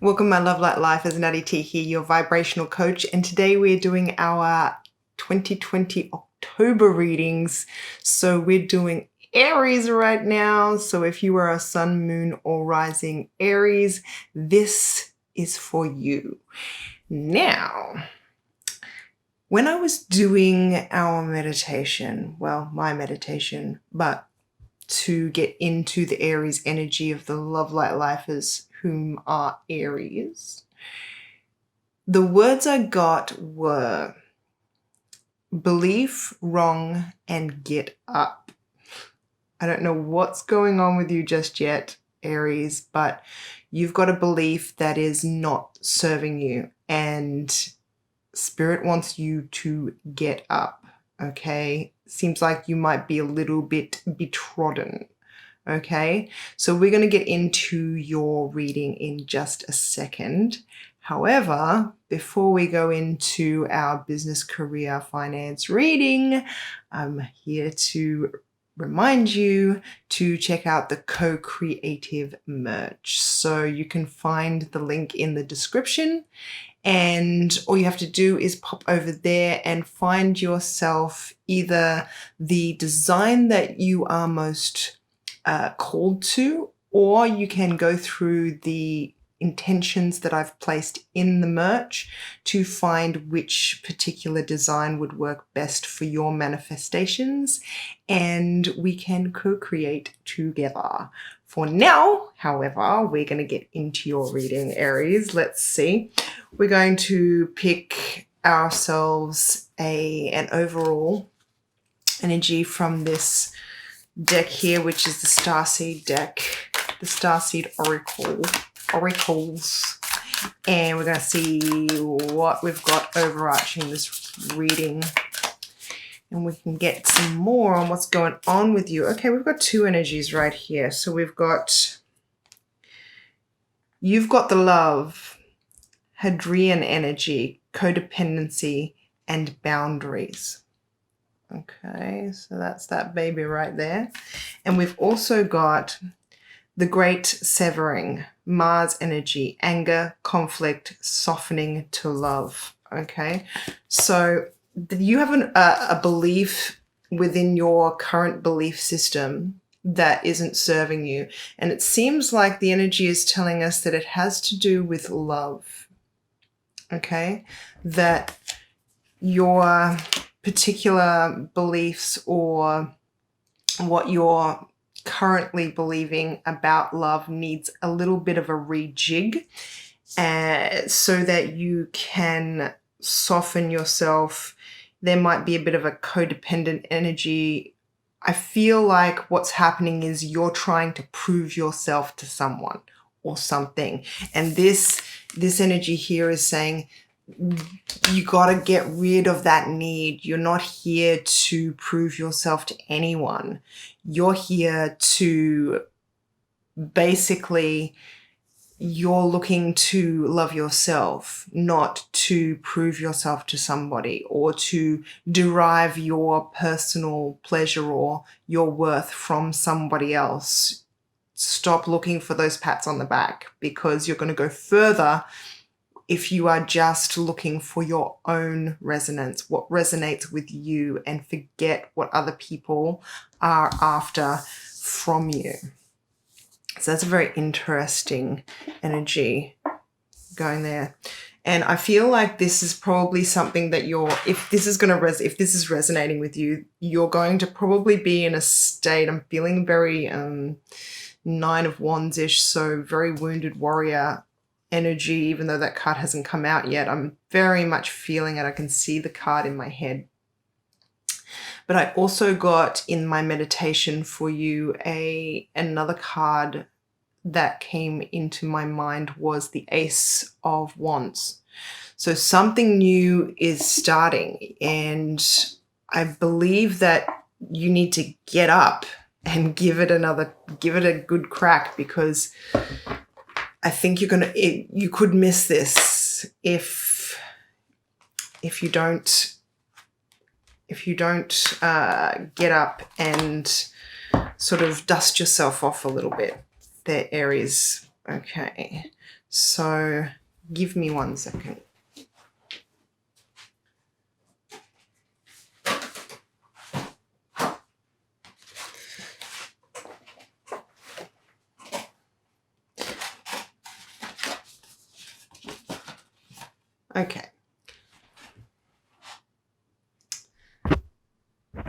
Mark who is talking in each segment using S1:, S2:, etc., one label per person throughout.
S1: Welcome, my Love Light Life, as Natty T here, your vibrational coach, and today we're doing our 2020 October readings. So we're doing Aries right now. So if you are a sun, moon, or rising Aries, this is for you. Now, when I was doing our meditation, well, my meditation, but to get into the Aries energy of the Love Light Lifers whom are Aries, the words I got were belief, wrong, and get up. I don't know what's going on with you just yet, Aries, but you've got a belief that is not serving you, and Spirit wants you to get up, okay? Seems like you might be a little bit betrodden. Okay, so we're going to get into your reading in just a second. However, before we go into our business, career, finance reading, I'm here to remind you to check out the Co-Creative merch. So you can find the link in the description, and all you have to do is pop over there and find yourself either the design that you are most called to, or you can go through the intentions that I've placed in the merch to find which particular design would work best for your manifestations, and we can co-create together. For now, however, we're going to get into your reading, Aries. Let's see. We're going to pick ourselves an overall energy from this deck here, which is the Starseed deck, the Starseed Oracles, and we're going to see what we've got overarching this reading, and we can get some more on what's going on with you. Okay, we've got two energies right here. So you've got the love, Hadrian energy, codependency, and boundaries. Okay, so that's that baby right there. And we've also got the great severing, Mars energy, anger, conflict, softening to love. Okay, so you have a belief within your current belief system that isn't serving you. And it seems like the energy is telling us that it has to do with love. Okay, that your particular beliefs or what you're currently believing about love needs a little bit of a rejig, so that you can soften yourself. There might be a bit of a codependent energy. I feel like what's happening is you're trying to prove yourself to someone or something, and this energy here is saying you got to get rid of that need. You're not here to prove yourself to anyone. You're here to basically, you're looking to love yourself, not to prove yourself to somebody or to derive your personal pleasure or your worth from somebody else. Stop looking for those pats on the back, because you're going to go further if you are just looking for your own resonance, what resonates with you, and forget what other people are after from you. So that's a very interesting energy going there. And I feel like this is probably something that if this is resonating with you, you're going to probably be in a state, I'm feeling very Nine of Wands-ish, so very wounded warrior energy, even though that card hasn't come out yet. I'm very much feeling it. I can see the card in my head. But I also got in my meditation for you another card that came into my mind was the Ace of Wands. So something new is starting, and I believe that you need to get up and give it a good crack, because I think you could miss this if you don't get up and sort of dust yourself off a little bit there, Aries. Okay, So give me 1 second. Okay.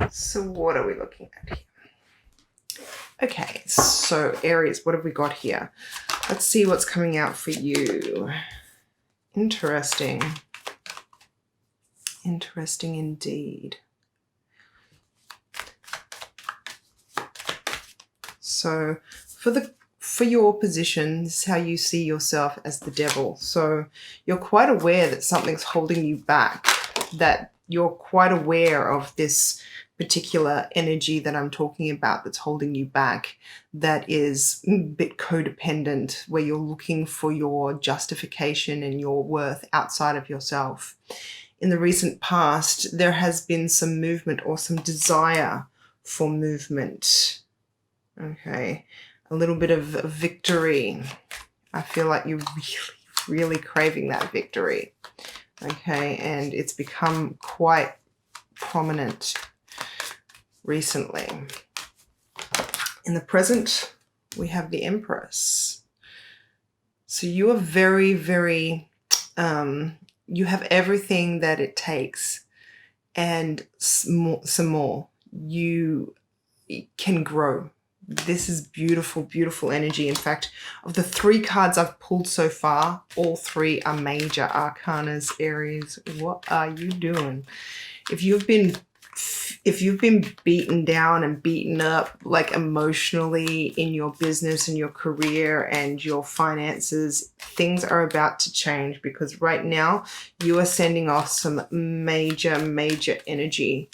S1: So what are we looking at here? Okay, so Aries, what have we got here? Let's see what's coming out for you. Interesting. Interesting indeed. So for your position, this is how you see yourself as the devil. So you're quite aware that something's holding you back, that you're quite aware of this particular energy that I'm talking about that's holding you back, that is a bit codependent, where you're looking for your justification and your worth outside of yourself. In the recent past, there has been some movement or some desire for movement. Okay, a little bit of victory. I feel like you're really craving that victory. Okay, and it's become quite prominent recently. In the present, we have the Empress. So you are very, very, you have everything that it takes and some more. You can grow. This is beautiful, beautiful energy. In fact, of the 3 cards I've pulled so far, all 3 are major arcanas. Aries, what are you doing? If you've been beaten down and beaten up, like emotionally, in your business and your career and your finances, things are about to change, because right now you are sending off some major, major energy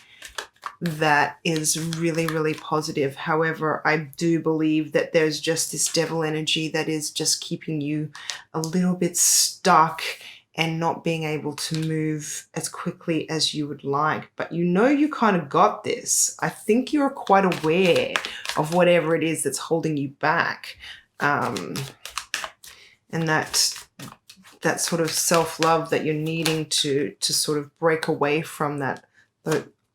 S1: that is really, really positive. However, I do believe that there's just this devil energy that is just keeping you a little bit stuck and not being able to move as quickly as you would like. But you know you kind of got this. I think you're quite aware of whatever it is that's holding you back. And that sort of self-love that you're needing to sort of break away from that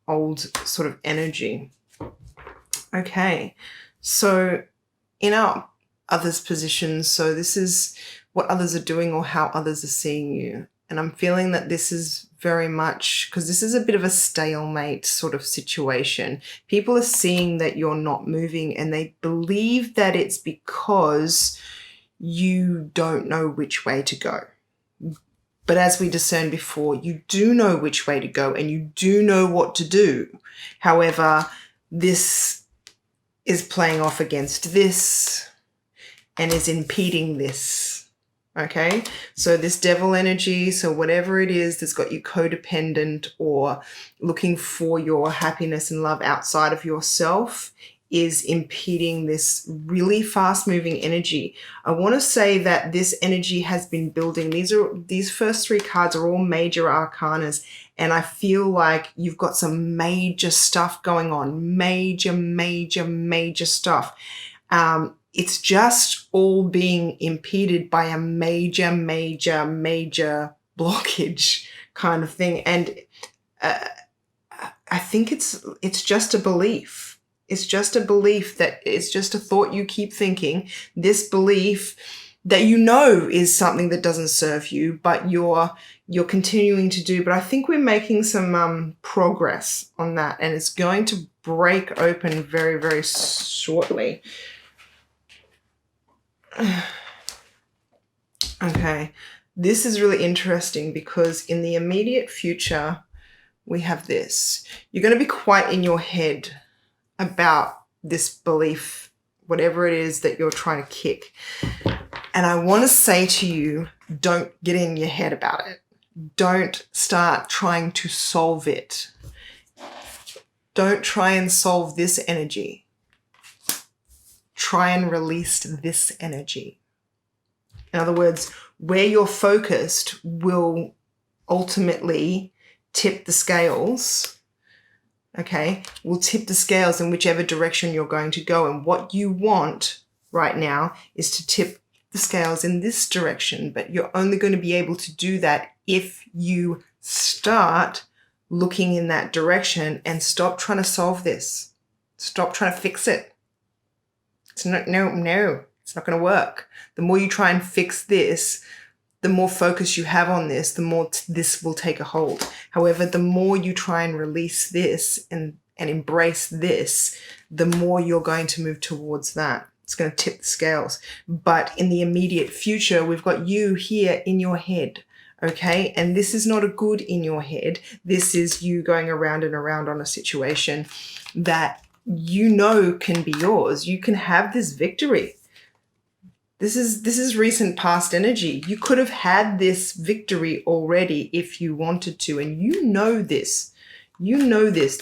S1: old sort of energy. Okay, so in our others' positions, so this is what others are doing or how others are seeing you. And I'm feeling that this is very much, because this is a bit of a stalemate sort of situation. People are seeing that you're not moving, and they believe that it's because you don't know which way to go. But as we discerned before, you do know which way to go and you do know what to do. However, this is playing off against this and is impeding this. Okay, so this devil energy, so whatever it is that's got you codependent or looking for your happiness and love outside of yourself, is impeding this really fast moving energy. I want to say that this energy has been building. These first 3 cards are all major arcanas, and I feel like you've got some major stuff going on. Major, major, major stuff. It's just all being impeded by a major, major, major blockage kind of thing. And I think it's just a belief. It's just a belief, that it's just a thought you keep thinking. This belief that you know is something that doesn't serve you, but you're continuing to do. But I think we're making some progress on that, and it's going to break open very, very shortly. Okay, this is really interesting, because in the immediate future, we have this. You're going to be quite in your head about this belief, whatever it is that you're trying to kick. And I want to say to you, don't get in your head about it. Don't start trying to solve it. Don't try and solve this energy. Try and release this energy. In other words, where you're focused will ultimately tip the scales. Okay, will tip the scales in whichever direction you're going to go. And what you want right now is to tip the scales in this direction, but you're only going to be able to do that if you start looking in that direction and stop trying to solve this. Stop trying to fix it. It's not, no, it's not going to work. The more you try and fix this, the more focus you have on this, the more this will take a hold. However, the more you try and release this and embrace this, the more you're going to move towards that. It's going to tip the scales. But in the immediate future, we've got you here in your head, okay? And this is not a good in your head. This is you going around and around on a situation that you know can be yours. You can have this victory. This is recent past energy. You could have had this victory already if you wanted to, and you know this. You know this.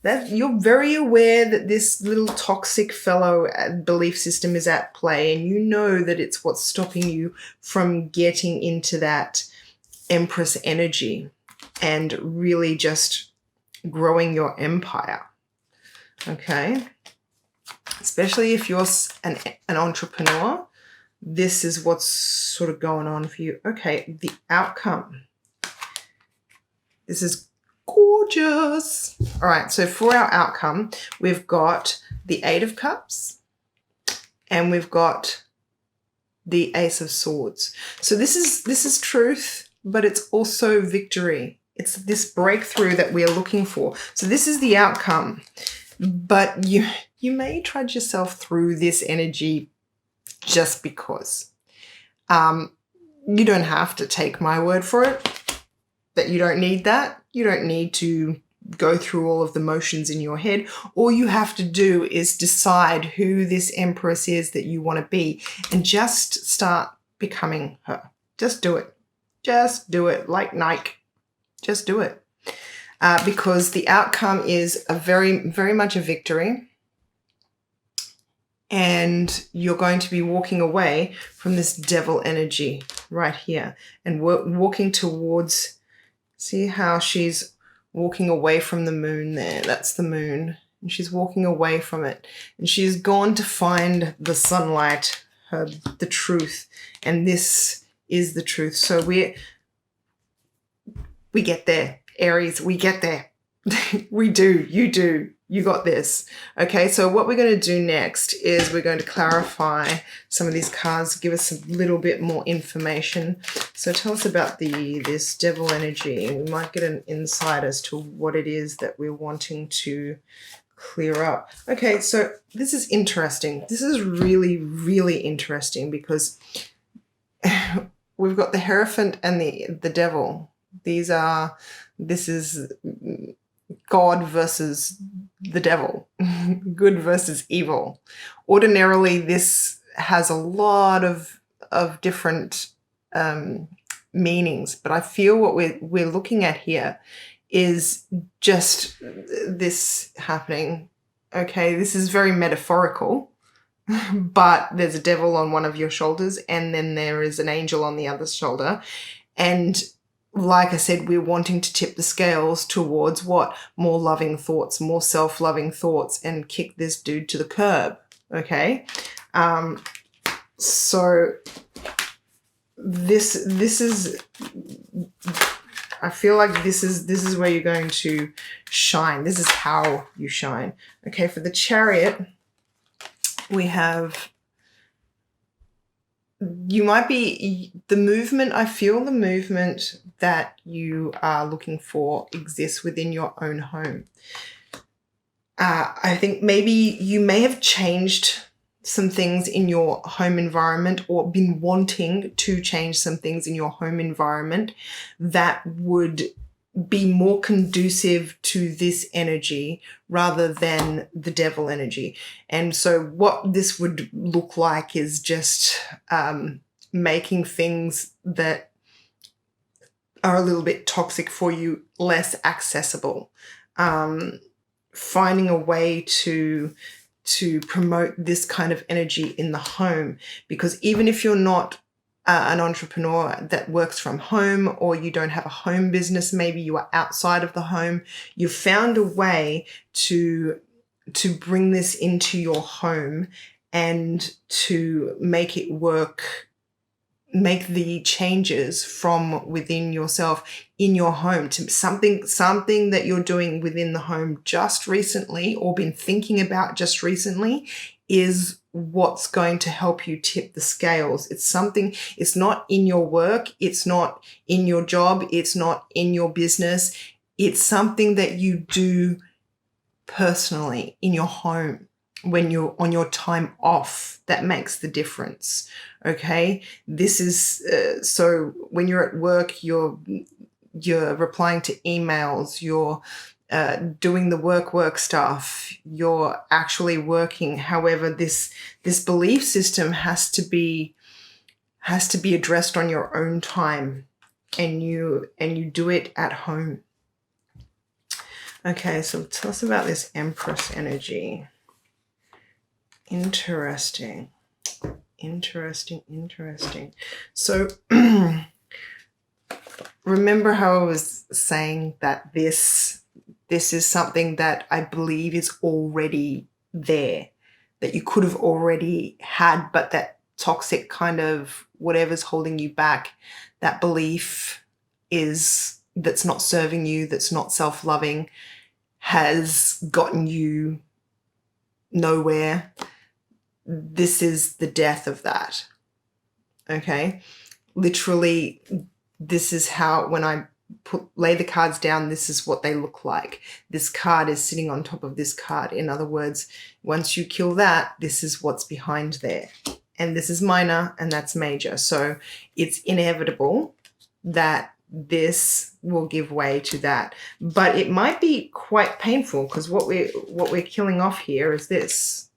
S1: That you're very aware that this little toxic fellow belief system is at play, and you know that it's what's stopping you from getting into that Empress energy and really just growing your empire. Okay? Especially if you're an entrepreneur. This is what's sort of going on for you. Okay, the outcome. This is gorgeous. All right, so for our outcome, we've got the Eight of Cups and we've got the Ace of Swords. So this is truth, but it's also victory. It's this breakthrough that we are looking for. So this is the outcome, but you may trudge yourself through this energy just because. You don't have to take my word for it, that you don't need that. You don't need to go through all of the motions in your head. All you have to do is decide who this Empress is that you want to be and just start becoming her. Just do it. Just do it like Nike. Just do it. Because the outcome is a very, very much a victory. And you're going to be walking away from this devil energy right here and walking towards, see how she's walking away from the moon there. That's the moon. And she's walking away from it. And she's gone to find the sunlight, the truth. And this is the truth. So we get there, Aries. We get there. We do. You do. You got this. Okay, so what we're going to do next is we're going to clarify some of these cards, give us a little bit more information. So tell us about this devil energy. We might get an insight as to what it is that we're wanting to clear up. Okay, so this is interesting. This is really, really interesting because we've got the Hierophant and the devil. This is God versus the devil, good versus evil. Ordinarily, this has a lot of different meanings, but I feel what we're looking at here is just this happening. Okay, this is very metaphorical, but there's a devil on one of your shoulders and then there is an angel on the other shoulder. And like I said, we're wanting to tip the scales towards what? More loving thoughts, more self-loving thoughts, and kick this dude to the curb, okay? So this is, I feel like this is where you're going to shine. This is how you shine. Okay, for the Chariot, we have, you might be, the movement, I feel the movement that you are looking for exists within your own home. I think maybe you may have changed some things in your home environment or been wanting to change some things in your home environment that would be more conducive to this energy rather than the devil energy. And so what this would look like is just making things that are a little bit toxic for you less accessible. Finding a way to promote this kind of energy in the home, because even if you're not an entrepreneur that works from home, or you don't have a home business, maybe you are outside of the home, you've found a way to bring this into your home and to make it work, make the changes from within yourself in your home to something that you're doing within the home just recently or been thinking about just recently is what's going to help you tip the scales. It's not in your work, it's not in your job, it's not in your business. It's something that you do personally in your home when you're on your time off. That makes the difference. Okay, this is so when you're at work, you're replying to emails, you're doing the work stuff, you're actually working. However, this belief system has to be addressed on your own time, and you do it at home. Okay, so tell us about this Empress energy. Interesting. So remember how I was saying that this is something that I believe is already there, that you could have already had, but that toxic kind of whatever's holding you back, that belief that's not serving you, that's not self-loving, has gotten you nowhere. This is the death of that. Okay, literally, this is how, when I lay the cards down, this is what they look like. This card is sitting on top of this card. In other words, once you kill that, this is what's behind there. And this is minor and that's major. So it's inevitable that this will give way to that. But it might be quite painful, because what we're killing off here is this.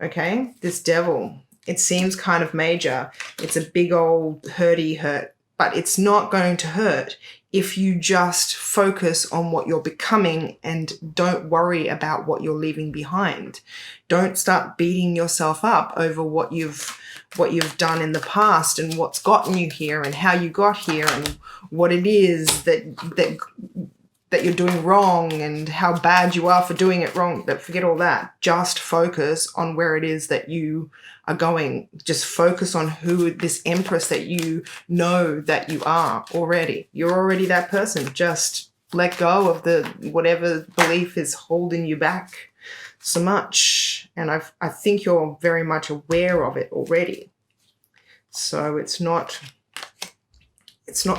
S1: Okay, this Devil. It seems kind of major. It's a big old hurty hurt, but it's not going to hurt if you just focus on what you're becoming and don't worry about what you're leaving behind. Don't start beating yourself up over what you've done in the past and what's gotten you here and how you got here and what it is that you're doing wrong and how bad you are for doing it wrong. But forget all that. Just focus on where it is that you are going. Just focus on who this Empress that you know that you are already. You're already that person. Just let go of the whatever belief is holding you back so much. And I think you're very much aware of it already. So it's not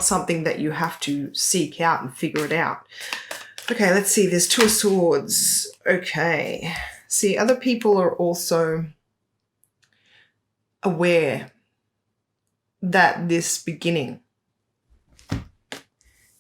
S1: something that you have to seek out and figure it out. Okay, let's see. There's Two of Swords. Okay. See, other people are also aware that this beginning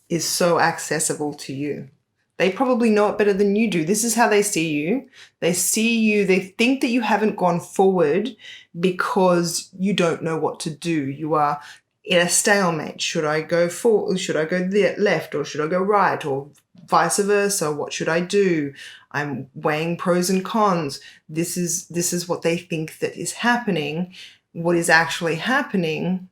S1: is so accessible to you. They probably know it better than you do. This is how they see you. They think that you haven't gone forward because you don't know what to do. You are in a stalemate. Should I go forward? Should I go left, or should I go right, or vice versa? What should I do? I'm weighing pros and cons. This is what they think that is happening. What is actually happening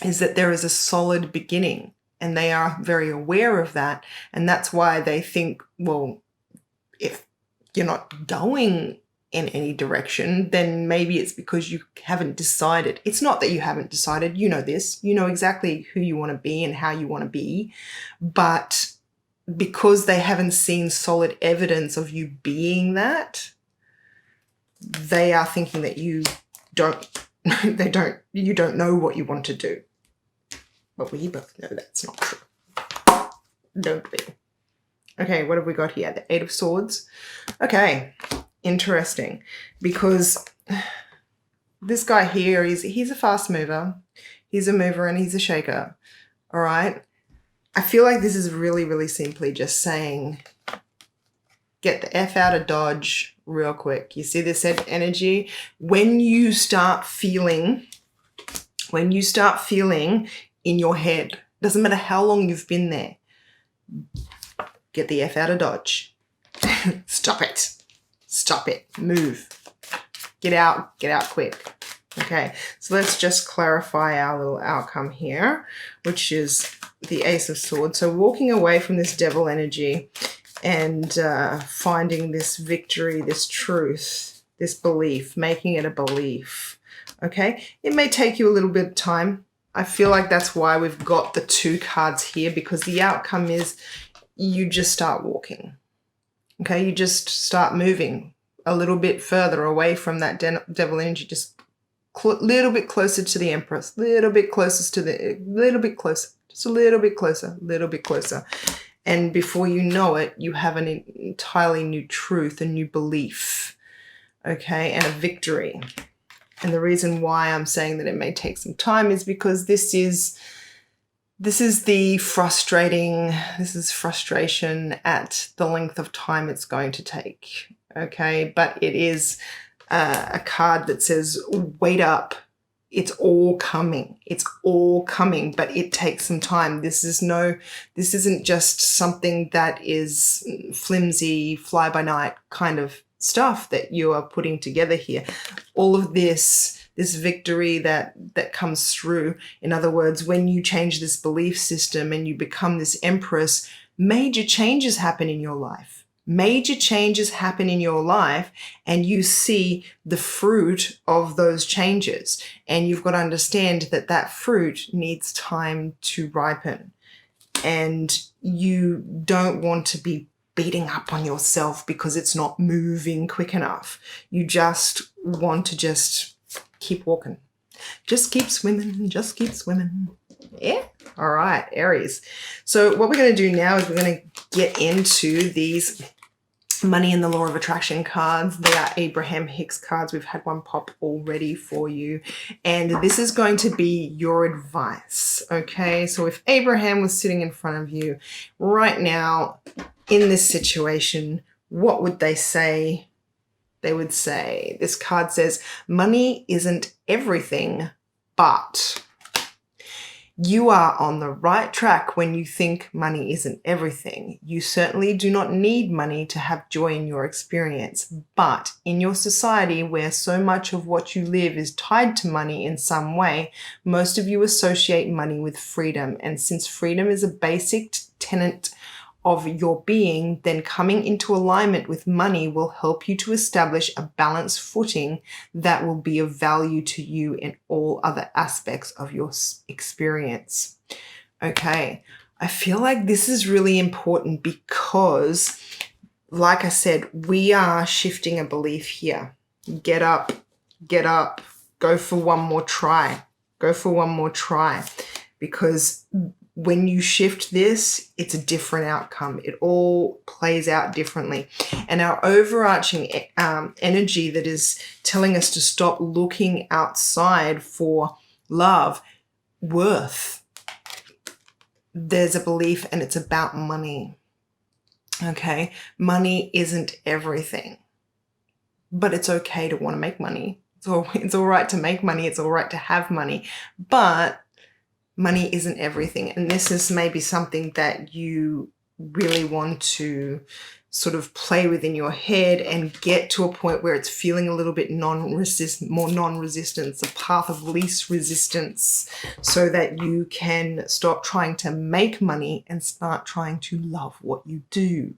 S1: is that there is a solid beginning, and they are very aware of that. And that's why they think, well, if you're not going in any direction, then maybe it's because you haven't decided. It's not that you haven't decided. You know this. You know exactly who you want to be and how you want to be. But because they haven't seen solid evidence of you being that, they are thinking that you don't know what you want to do. But we both know that's not true. Don't we? Okay, what have we got here? The Eight of Swords. Okay. Interesting, because this guy here he's a fast mover. He's a mover and he's a shaker. All right. I feel like this is really, really simply just saying, get the F out of Dodge real quick. You see this energy? When you start feeling in your head, doesn't matter how long you've been there, get the F out of Dodge. Stop it, move, get out quick. Okay, so let's just clarify our little outcome here, which is the Ace of Swords. So walking away from this Devil energy and finding this victory, this truth, this belief, making it a belief. Okay, it may take you a little bit of time. I feel like that's why we've got the 2 cards here, because the outcome is you just start walking. Okay, you just start moving a little bit further away from that devil energy, just a little bit closer to the Empress, little bit closer to the, little bit closer, just a little bit closer, little bit closer. And before you know it, you have an entirely new truth, a new belief, okay, and a victory. And the reason why I'm saying that it may take some time is because this is the frustration at the length of time it's going to take, okay? But it is a card that says, wait up, it's all coming, but it takes some time. This isn't just something that is flimsy, fly-by-night kind of stuff that you are putting together here. All of this victory that comes through, in other words, when you change this belief system and you become this Empress, major changes happen in your life. Major changes happen in your life, and you see the fruit of those changes. And you've got to understand that that fruit needs time to ripen. And you don't want to be beating up on yourself because it's not moving quick enough. You just want to just keep walking. Just keep swimming, just keep swimming. Yeah. All right, Aries. So what we're going to do now is we're going to get into these Money and the Law of Attraction cards. They are Abraham Hicks cards. We've had one pop already for you. And this is going to be your advice, okay? So if Abraham was sitting in front of you right now in this situation, what would they say? They would say, this card says, money isn't everything, but you are on the right track when you think money isn't everything. You certainly do not need money to have joy in your experience, but in your society where so much of what you live is tied to money in some way, most of you associate money with freedom. And since freedom is a basic tenet of your being, then coming into alignment with money will help you to establish a balanced footing that will be of value to you in all other aspects of your experience. Okay, I feel like this is really important because, like I said, we are shifting a belief here. Get up, go for one more try, because when you shift this, it's a different outcome. It all plays out differently. And our overarching energy that is telling us to stop looking outside for love, worth, there's a belief, and it's about money. Okay, money isn't everything, but it's okay to want to make money. It's all right to make money. It's all right to have money, but money isn't everything. And this is maybe something that you really want to sort of play with in your head and get to a point where it's feeling a little bit more non-resistance, a path of least resistance, so that you can stop trying to make money and start trying to love what you do.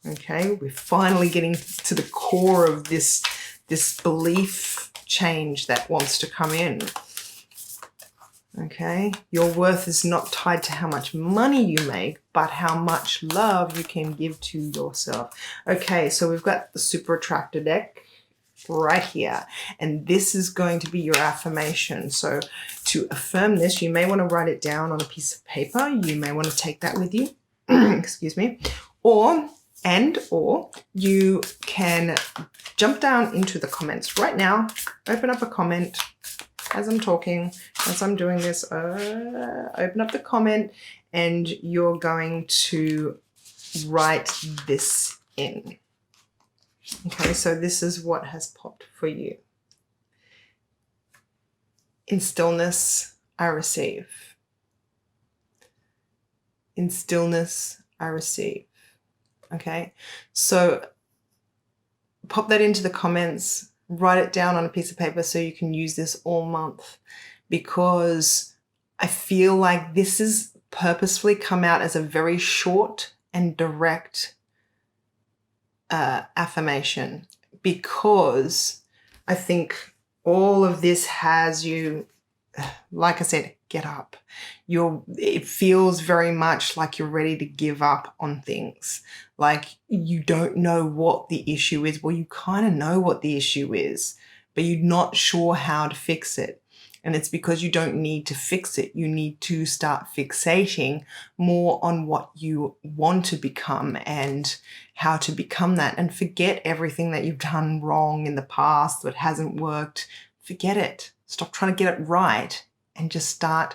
S1: Okay, we're finally getting to the core of this belief change that wants to come in. Okay, your worth is not tied to how much money you make, but how much love you can give to yourself. Okay, so we've got the Super Attractor deck right here, and this is going to be your affirmation. So to affirm this, you may want to write it down on a piece of paper. You may want to take that with you, excuse me, or you can jump down into the comments right now, open up a comment. As I'm talking, as I'm doing this, open up the comment, and you're going to write this in. Okay, so this is what has popped for you. In stillness, I receive. In stillness, I receive. Okay, so pop that into the comments. Write it down on a piece of paper so you can use this all month, because I feel like this is purposefully come out as a very short and direct affirmation. because I think all of this has you, like I said, get up. It feels very much like you're ready to give up on things. Like you don't know what the issue is. Well, you kind of know what the issue is, but you're not sure how to fix it. And it's because you don't need to fix it. You need to start fixating more on what you want to become and how to become that, and forget everything that you've done wrong in the past that hasn't worked. Forget it. Stop trying to get it right and just start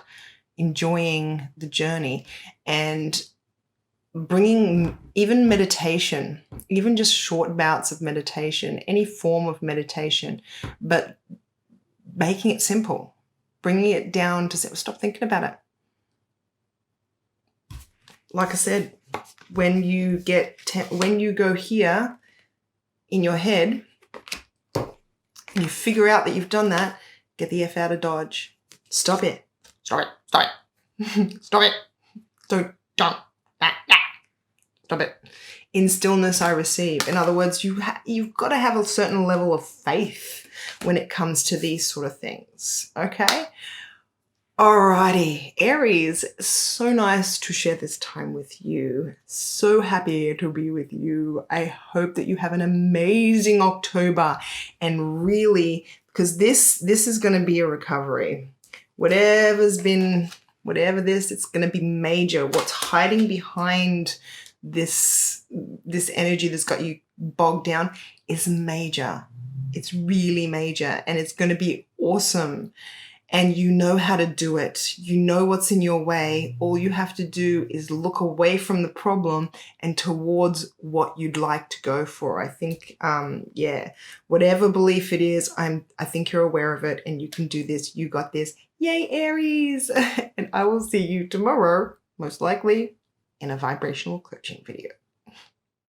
S1: enjoying the journey, and bringing even meditation, even just short bouts of meditation, any form of meditation, but making it simple. Bringing it down to stop thinking about it. Like I said, when you go here in your head and you figure out that you've done that, get the F out of Dodge. Stop it. Stop it. Stop it. Stop it. Don't. Stop it. In stillness I receive. In other words, you've got to have a certain level of faith when it comes to these sort of things. Okay? Alrighty. Aries, so nice to share this time with you. So happy to be with you. I hope that you have an amazing October, and really, because this is going to be a recovery. Whatever this, it's going to be major. What's hiding behind this energy that's got you bogged down is major. It's really major, and it's going to be awesome. And you know how to do it. You know what's in your way. All you have to do is look away from the problem and towards what you'd like to go for. I think, whatever belief it is, I think you're aware of it, and you can do this. You got this. Yay, Aries. And I will see you tomorrow, most likely in a vibrational coaching video.